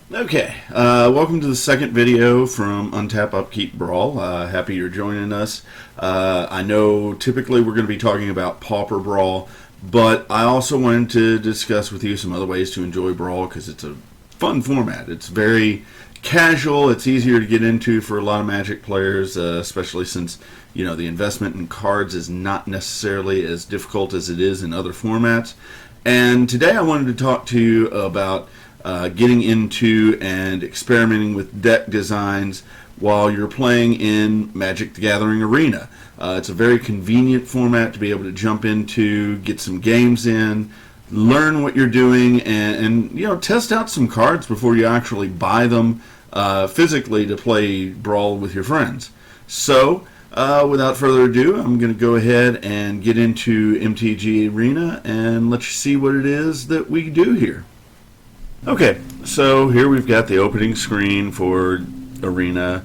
Okay, welcome to the second video from Untap Upkeep Brawl. Happy you're joining us. I know typically we're going to be talking about Pauper Brawl, but I also wanted to discuss with you some other ways to enjoy Brawl because it's a fun format. It's very casual. It's easier to get into for a lot of Magic players, especially since the investment in cards is not necessarily as difficult as it is in other formats. And today I wanted to talk to you about getting into and experimenting with deck designs while you're playing in Magic the Gathering Arena. It's a very convenient format to be able to jump into, get some games in, learn what you're doing, and test out some cards before you actually buy them physically to play Brawl with your friends. So, without further ado, I'm going to go ahead and get into MTG Arena and let you see what it is that we do here. Okay, so here we've got the opening screen for Arena,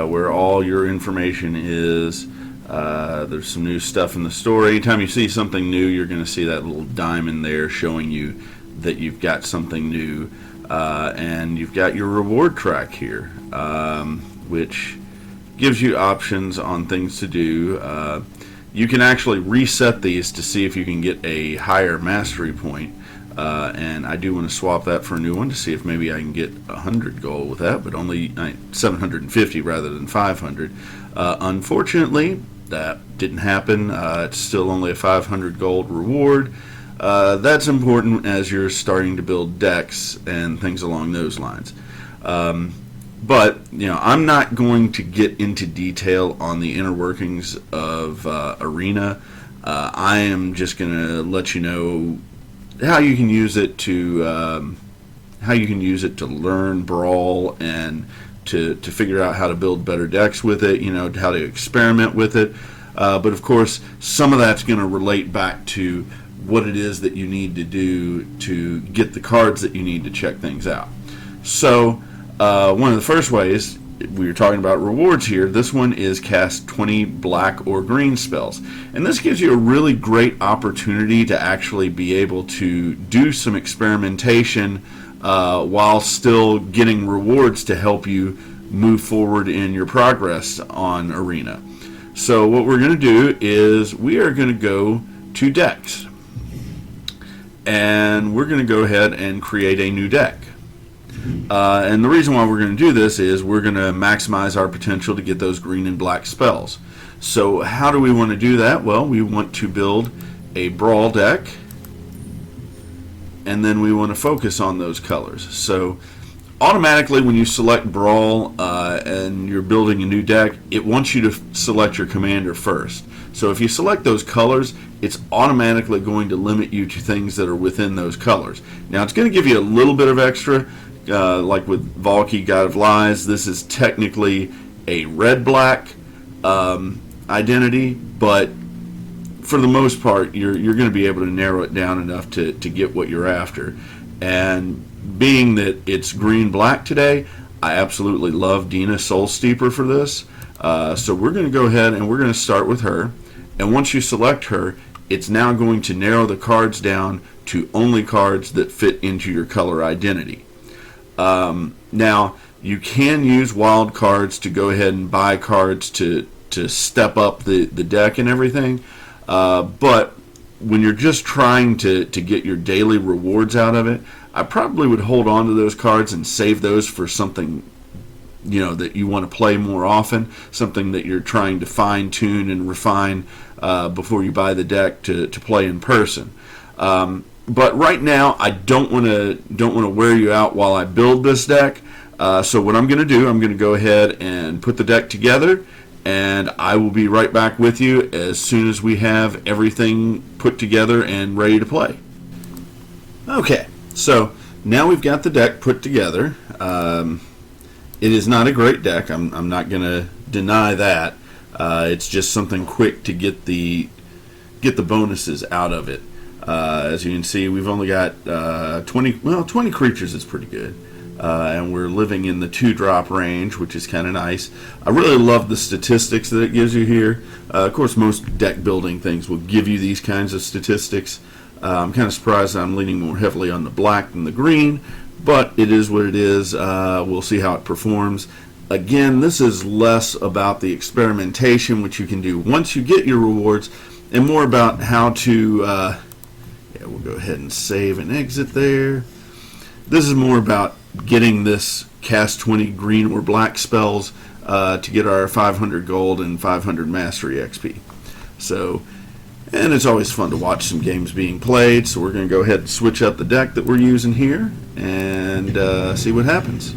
where all your information is. There's some new stuff in the store. Anytime you see something new, you're going to see that little diamond there showing you that you've got something new. And you've got your reward track here, which gives you options on things to do. You can actually reset these to see if you can get a higher mastery point. And I do want to swap that for a new one to see if maybe I can get 100 gold with that, but only 750 rather than 500. Unfortunately, that didn't happen. It's still only a 500 gold reward. That's important as you're starting to build decks and things along those lines. But I'm not going to get into detail on the inner workings of Arena. I am just going to let you know how you can use it to learn Brawl and to figure out how to build better decks with it. How to experiment with it. But of course, some of that's going to relate back to what it is that you need to do to get the cards that you need to check things out. So one of the first ways, we were talking about rewards here. This one is cast 20 black or green spells. And this gives you a really great opportunity to actually be able to do some experimentation while still getting rewards to help you move forward in your progress on Arena. So what we're going to do is we are going to go to decks. And we're going to go ahead and create a new deck. And the reason why we're going to do this is we're going to maximize our potential to get those green and black spells. So how do we want to do that? Well, we want to build a Brawl deck, and then we want to focus on those colors. So automatically when you select Brawl and you're building a new deck, it wants you to select your commander first. So if you select those colors, it's automatically going to limit you to things that are within those colors. Now it's going to give you a little bit of extra. Like with Valky, God of Lies, this is technically a red-black identity, but for the most part, you're going to be able to narrow it down enough to get what you're after. And being that it's green-black today, I absolutely love Dina Soul Steeper for this. So we're going to go ahead and we're going to start with her. And once you select her, it's now going to narrow the cards down to only cards that fit into your color identity. Now, you can use wild cards to go ahead and buy cards to step up the deck and everything, but when you're just trying to get your daily rewards out of it, I probably would hold on to those cards and save those for something that you want to play more often, something that you're trying to fine-tune and refine before you buy the deck to play in person. But right now, I don't want to wear you out while I build this deck. So what I'm going to do, I'm going to go ahead and put the deck together, and I will be right back with you as soon as we have everything put together and ready to play. Okay, so now we've got the deck put together. It is not a great deck. I'm not going to deny that. It's just something quick to get the bonuses out of it. As you can see, we've only got 20 creatures is pretty good. And we're living in the 2-drop range, which is kind of nice. I really love the statistics that it gives you here. Of course, most deck building things will give you these kinds of statistics. I'm kind of surprised that I'm leaning more heavily on the black than the green, but it is what it is. We'll see how it performs. Again, this is less about the experimentation, which you can do once you get your rewards, and more about how to, yeah, we'll go ahead and save and exit there. This is more about getting this cast 20 green or black spells to get our 500 gold and 500 mastery XP. So, and it's always fun to watch some games being played, so we're going to go ahead and switch up the deck that we're using here and see what happens.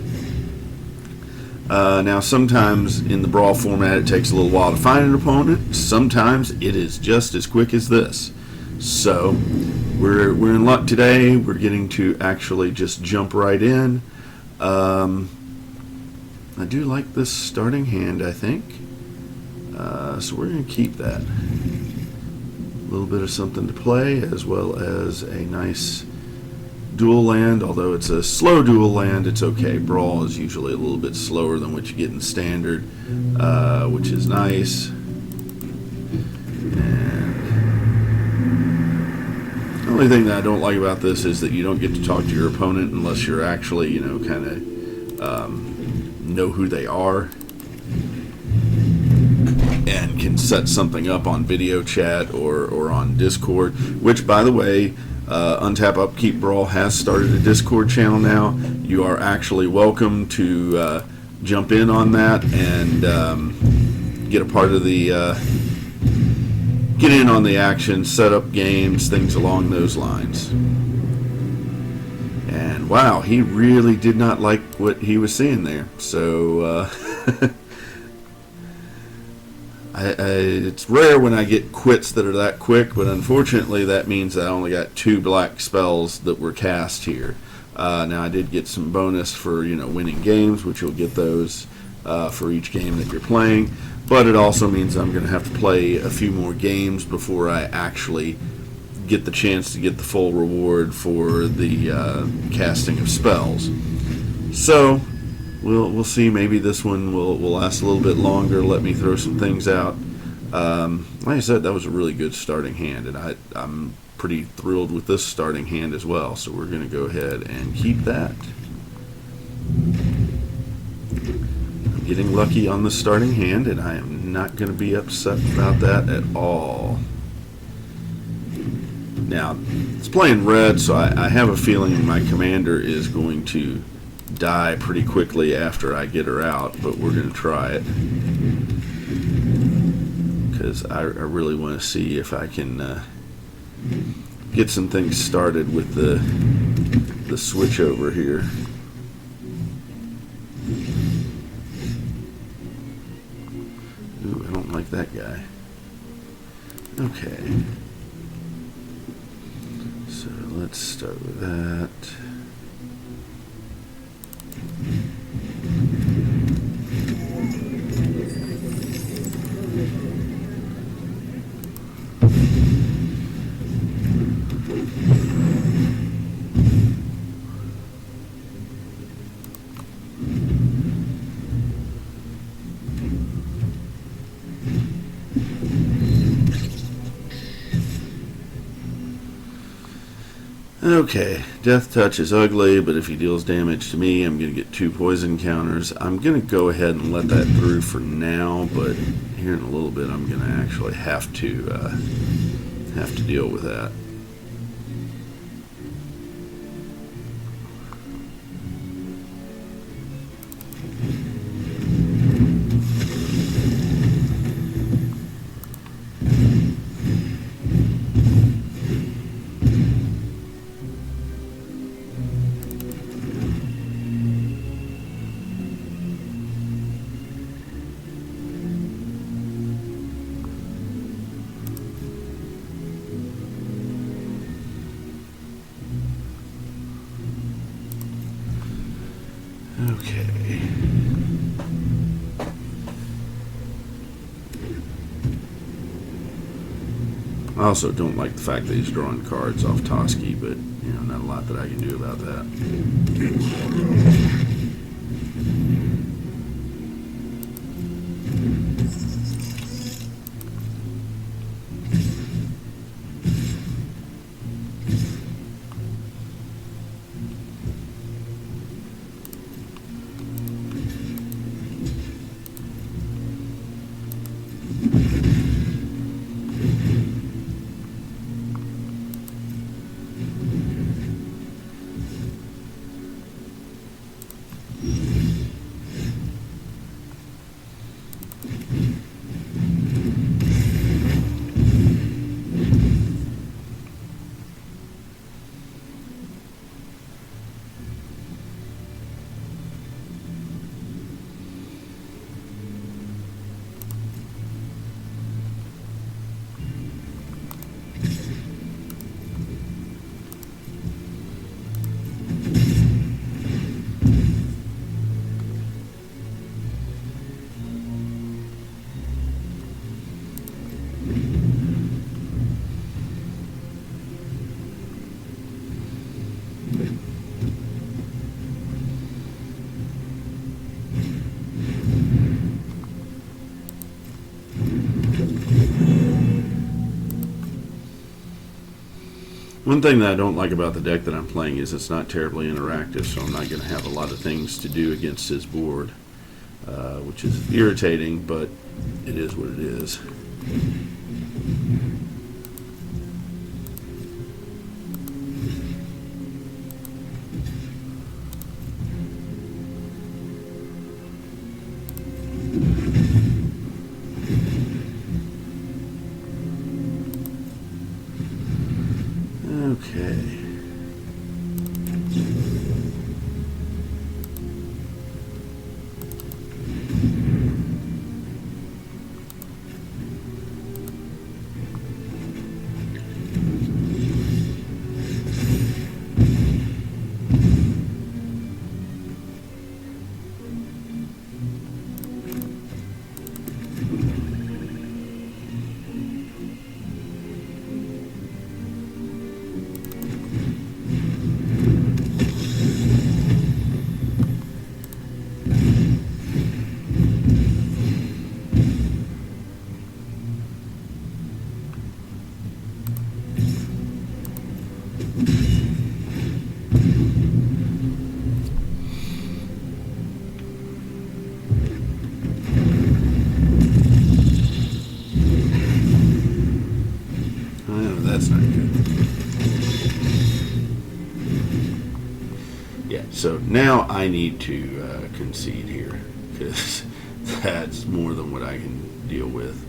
Now, sometimes in the Brawl format it takes a little while to find an opponent. Sometimes it is just as quick as this. So, we're in luck today. We're getting to actually just jump right in. I do like this starting hand, I think. So we're going to keep that. A little bit of something to play, as well as a nice dual land. Although it's a slow dual land, it's okay. Brawl is usually a little bit slower than what you get in standard, which is nice. And the only thing that I don't like about this is that you don't get to talk to your opponent unless you're actually, you know, kind of know who they are and can set something up on video chat or on Discord, which, by the way, Untap Upkeep Brawl has started a Discord channel now. You are actually welcome to jump in on that and get a part of the get in on the action, set up games, things along those lines. And wow, he really did not like what he was seeing there. So it's rare when I get quits that are that quick, but unfortunately that means I only got 2 black spells that were cast here. Now I did get some bonus for, you know, winning games, which you'll get those for each game that you're playing, but it also means I'm going to have to play a few more games before I actually get the chance to get the full reward for the casting of spells. So we'll see. Maybe this one will last a little bit longer. Let me throw some things out. Like I said, that was a really good starting hand, and I'm pretty thrilled with this starting hand as well. So we're going to go ahead and keep that. I'm getting lucky on the starting hand, and I am not going to be upset about that at all. Now, it's playing red, so I have a feeling my commander is going to die pretty quickly after I get her out, but we're going to try it because I really want to see if I can get some things started with the switch over here. Ooh, I don't like that guy. Okay. So let's start with that. Okay, Death Touch is ugly, but if he deals damage to me, I'm going to get 2 poison counters. I'm going to go ahead and let that through for now, but here in a little bit I'm going to actually have to deal with that. Okay. I also don't like the fact that he's drawing cards off Toski, but you know, not a lot that I can do about that. One thing that I don't like about the deck that I'm playing is it's not terribly interactive, so I'm not going to have a lot of things to do against his board, which is irritating, but it is what it is. Okay. That's not good. Yeah, so now I need to concede here, because that's more than what I can deal with.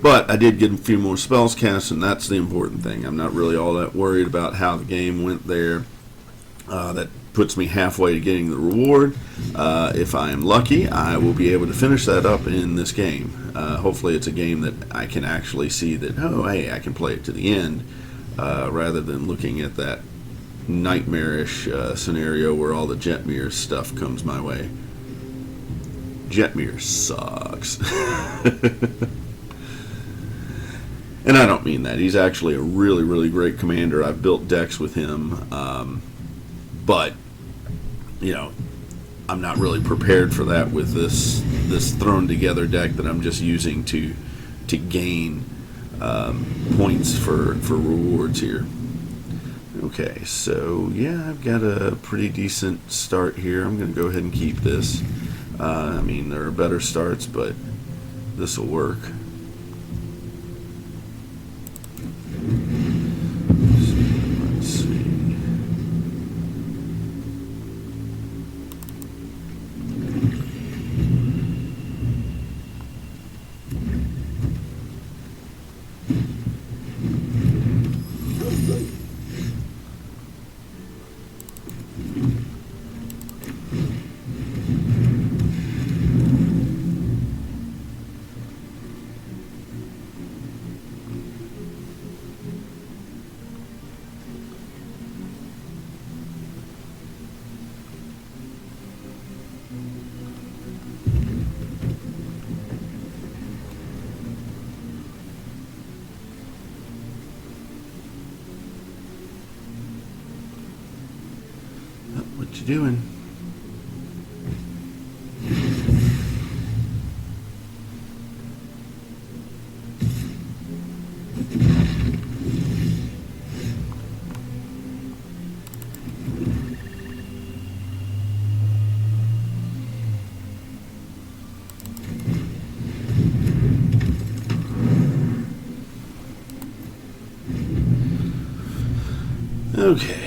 But I did get a few more spells cast, and that's the important thing. I'm not really all that worried about how the game went there. That puts me halfway to getting the reward. If I am lucky, I will be able to finish that up in this game. Hopefully it's a game that I can actually see that, oh, hey, I can play it to the end, rather than looking at that nightmarish scenario where all the Jetmir stuff comes my way. Jetmir sucks. And I don't mean that. He's actually a really, really great commander. I've built decks with him. But, you know, I'm not really prepared for that with this thrown together deck that I'm just using to gain points for rewards here. Okay, so yeah, I've got a pretty decent start here. I'm going to go ahead and keep this. I mean, there are better starts, but this will work. What you doing? Okay.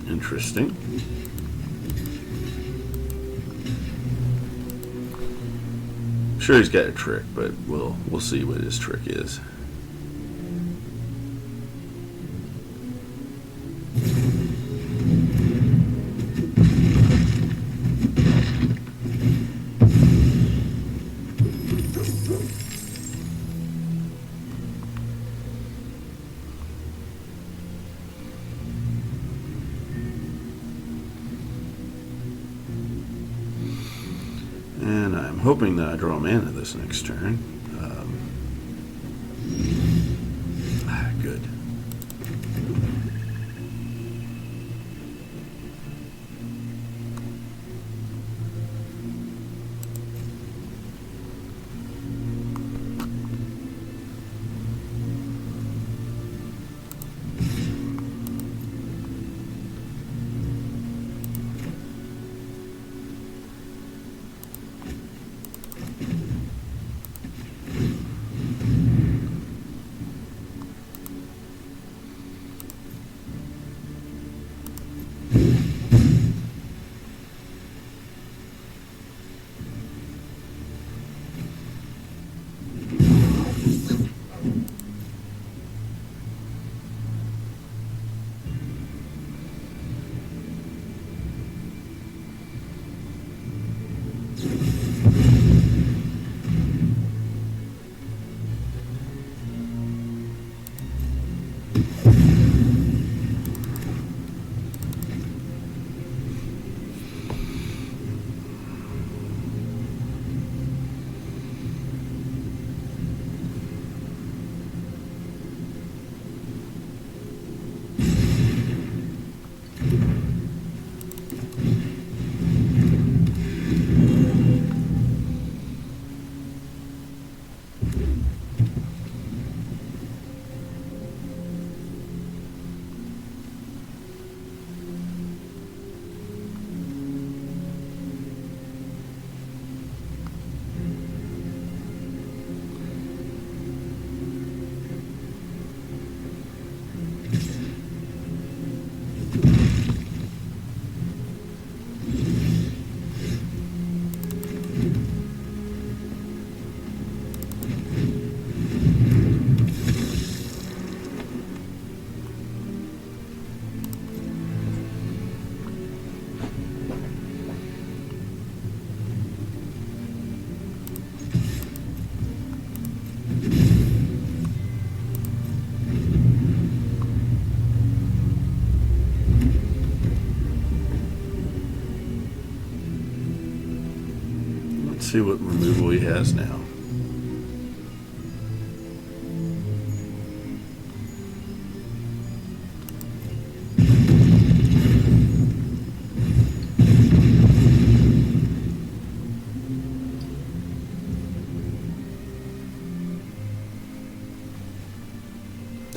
Interesting. I'm sure he's got a trick, but we'll see what his trick is. And I'm hoping that I draw mana this next turn. Good. Let's see what removal he has now.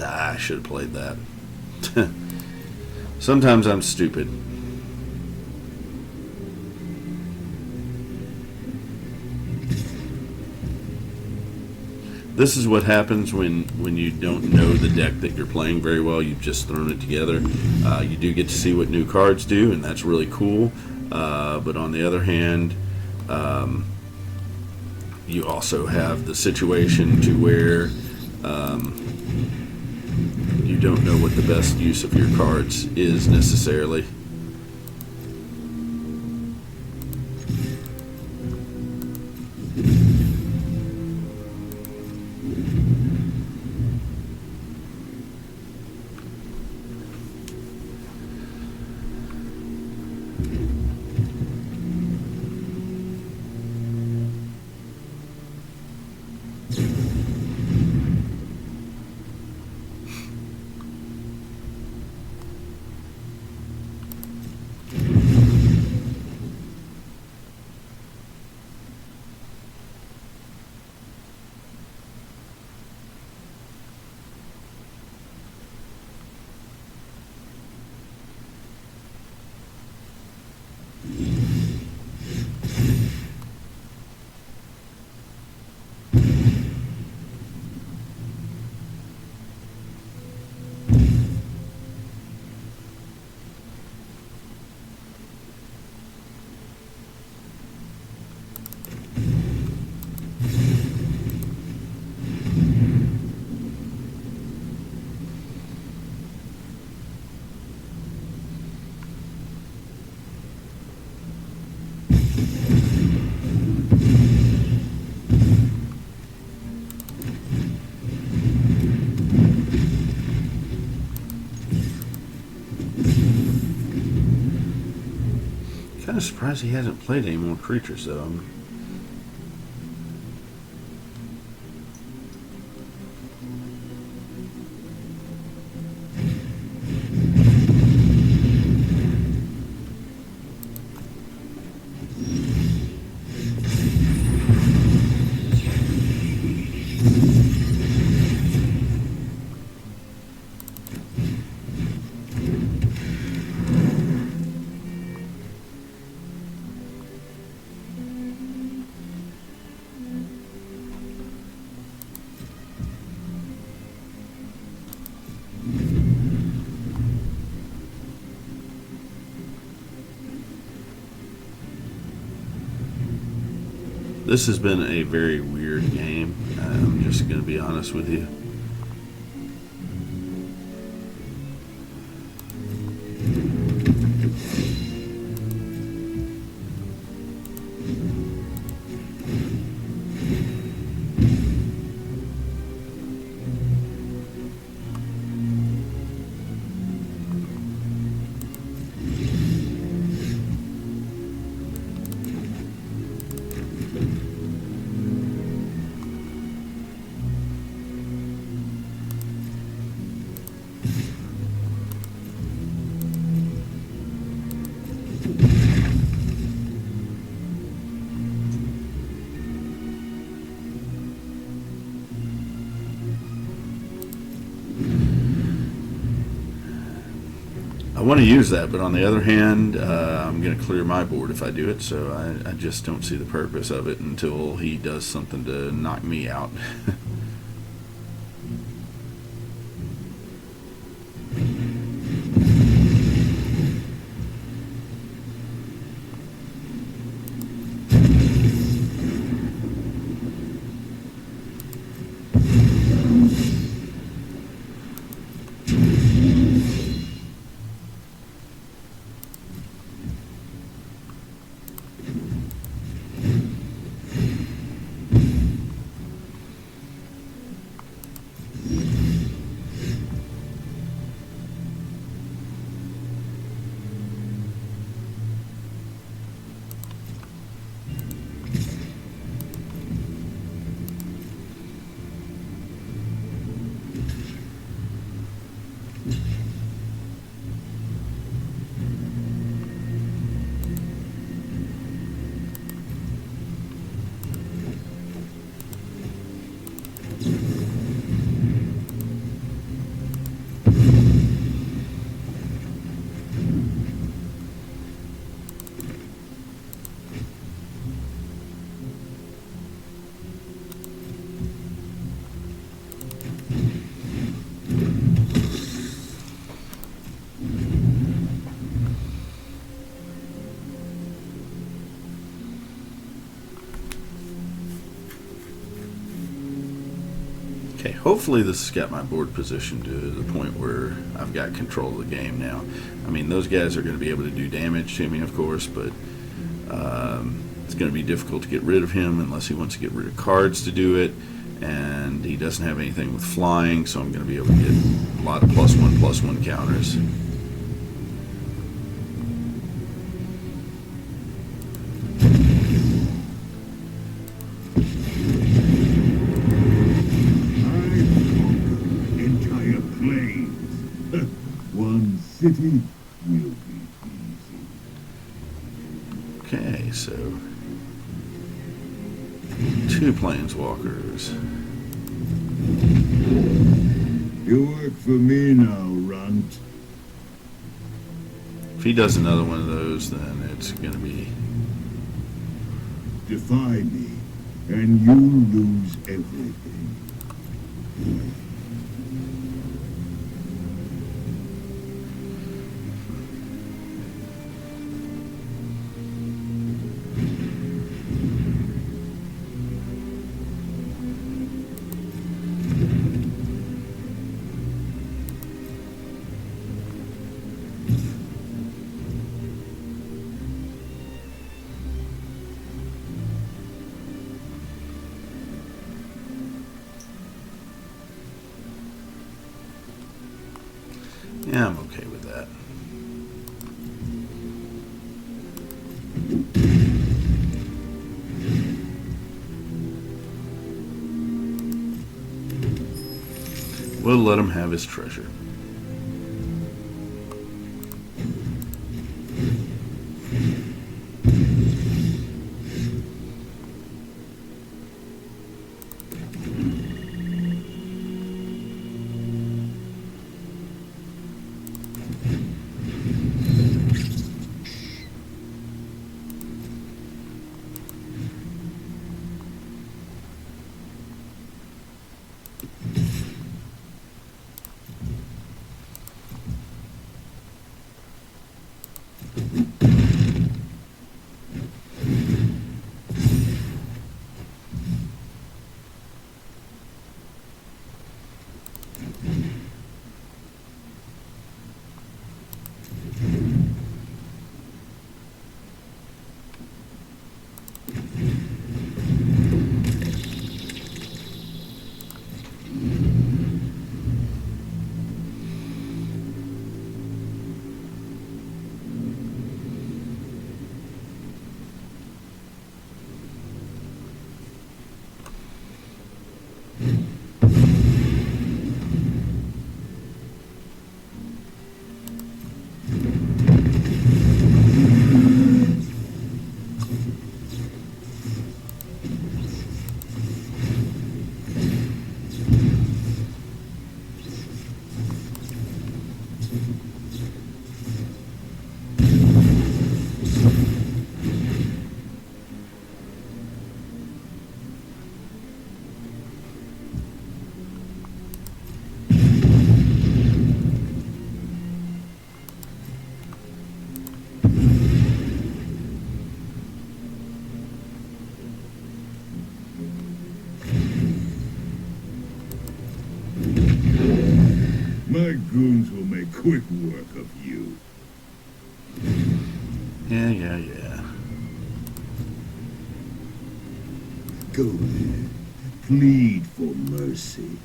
I should have played that. Sometimes I'm stupid. This is what happens when you don't know the deck that you're playing very well. You've just thrown it together. You do get to see what new cards do, and that's really cool. But on the other hand, you also have the situation to where you don't know what the best use of your cards is necessarily. Kind of surprised he hasn't played any more creatures though. This has been a very weird game. I'm just going to be honest with you. I want to use that, but on the other hand, I'm going to clear my board if I do it, so I just don't see the purpose of it until he does something to knock me out. Okay, hopefully this has got my board positioned to the point where I've got control of the game now. I mean, those guys are going to be able to do damage to me, of course, but it's going to be difficult to get rid of him unless he wants to get rid of cards to do it, and he doesn't have anything with flying, so I'm going to be able to get a lot of +1/+1 counters. City will be easy. Okay, so 2 planeswalkers. You work for me now, Runt. If he does another one of those, then it's going to be... Defy me, and you'll lose everything. Yeah, I'm okay with that. We'll let him have his treasure. quick work of you. Yeah. Go there. Plead for mercy.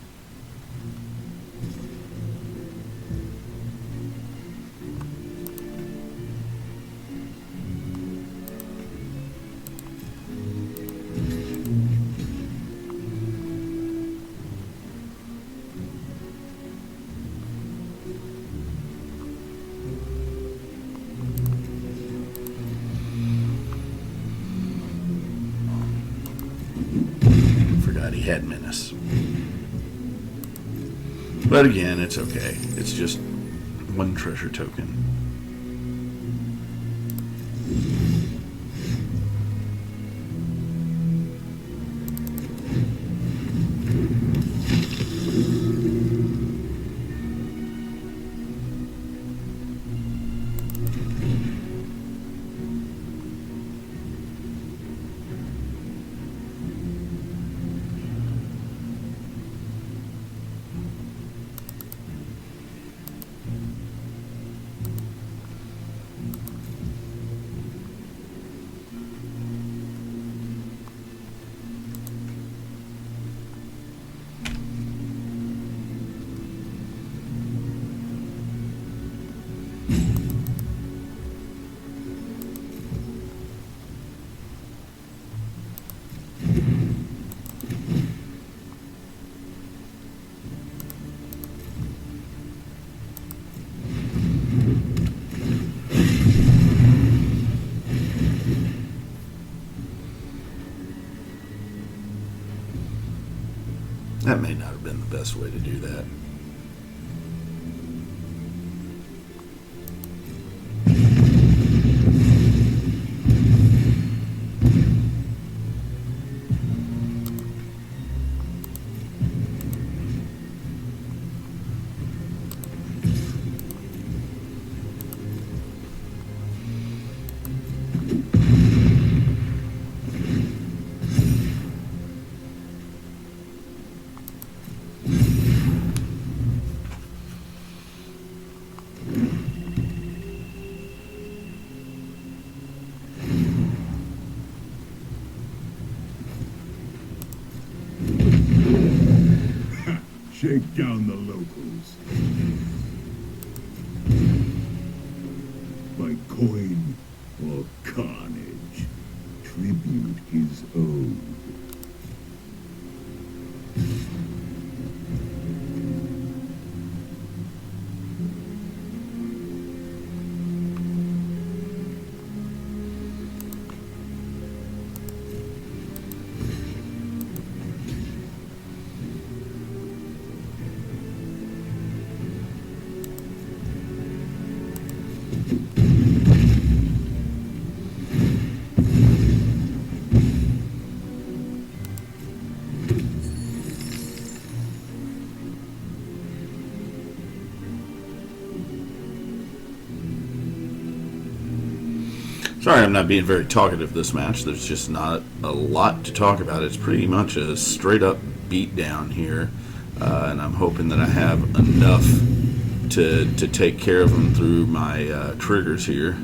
Forgot he had menace. But again, it's okay. It's just one treasure token. That may not have been the best way to do that. Shake down the locals. By coin or carnage, tribute is owed. Sorry I'm not being very talkative this match. There's just not a lot to talk about. It's pretty much a straight up beat down here. And I'm hoping that I have enough to take care of them through my triggers here.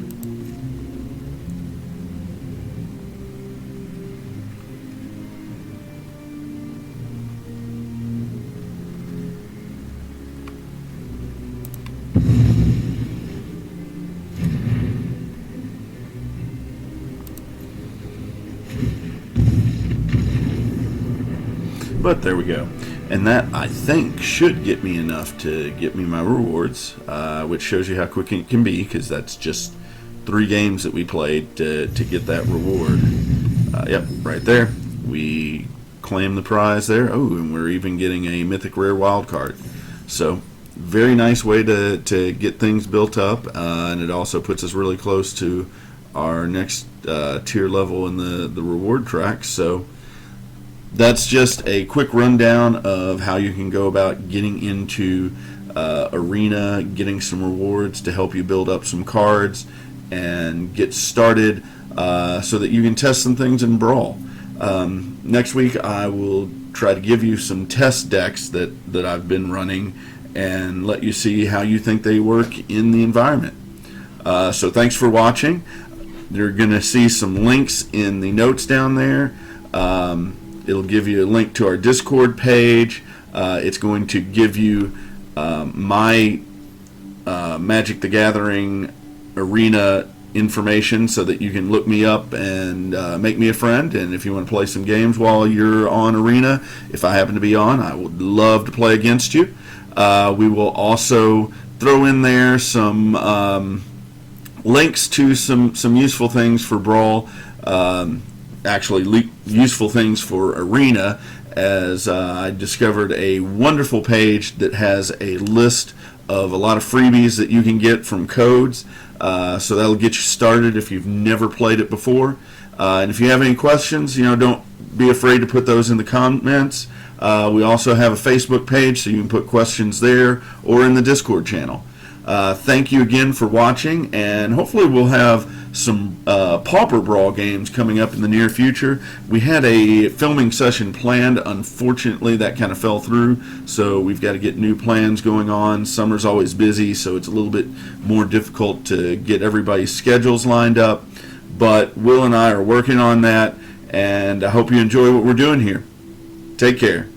But there we go. And that, I think, should get me enough to get me my rewards, which shows you how quick it can be, because that's just 3 games that we played to get that reward. Yep, right there. We claim the prize there. Oh, and we're even getting a mythic rare wild card. So, very nice way to get things built up, and it also puts us really close to our next tier level in the reward track. So, that's just a quick rundown of how you can go about getting into Arena, getting some rewards to help you build up some cards and get started so that you can test some things in Brawl. Next week I will try to give you some test decks that I've been running and let you see how you think they work in the environment. So thanks for watching. You're going to see some links in the notes down there. It'll give you a link to our Discord page. It's going to give you my Magic the Gathering arena information so that you can look me up and make me a friend. And if you want to play some games while you're on arena, if I happen to be on, I would love to play against you. We will also throw in there some links to some useful things for Brawl, actually useful things for arena, as I discovered a wonderful page that has a list of a lot of freebies that you can get from codes. So that'll get you started if you've never played it before. And if you have any questions, don't be afraid to put those in the comments. We also have a Facebook page, so you can put questions there or in the Discord channel. Thank you again for watching, and hopefully we'll have some Pauper Brawl games coming up in the near future. We had a filming session planned. Unfortunately, that kind of fell through, so we've got to get new plans going on. Summer's always busy, so it's a little bit more difficult to get everybody's schedules lined up, but Will and I are working on that, and I hope you enjoy what we're doing here. Take care.